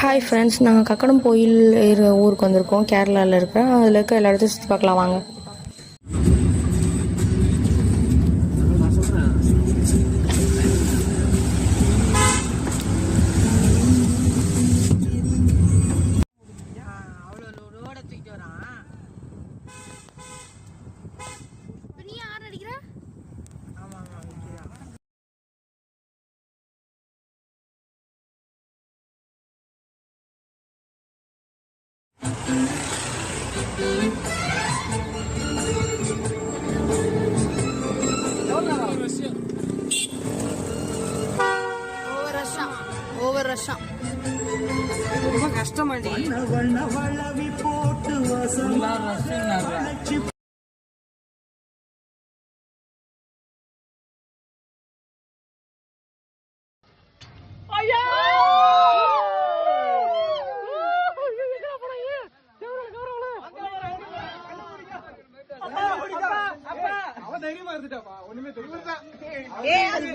Hi friends, நாங்கள் கக்கடம் கோயில் ஊருக்கு வந்திருக்கோம். கேரளாவில் இருக்கிற அதில் இருக்க எல்லா இடத்தையும் சுற்றி பார்க்கலாம் வாங்க. ஓவர் ரஷ்ஷா ரொம்ப கஷ்டமாடி.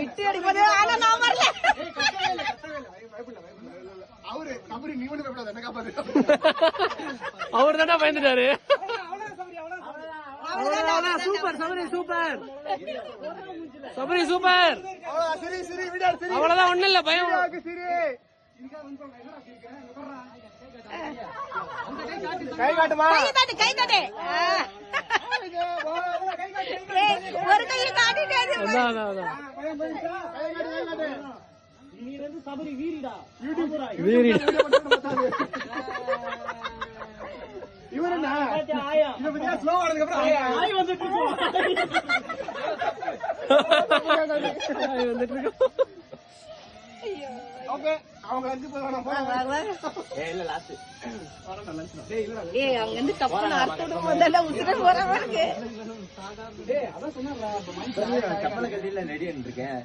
விட்டு அடிப்பது அவர் தானே பயந்துட்டாரு. Super Sabari, super Sabari, super. அவ்வளவுதான், ஒண்ணு இல்ல பயம். கை காட்டுமா, கை காட்டு. ஒரு கையை காட்டிட்டே கப்பலை கட்டில ரெடி இருக்கேன்.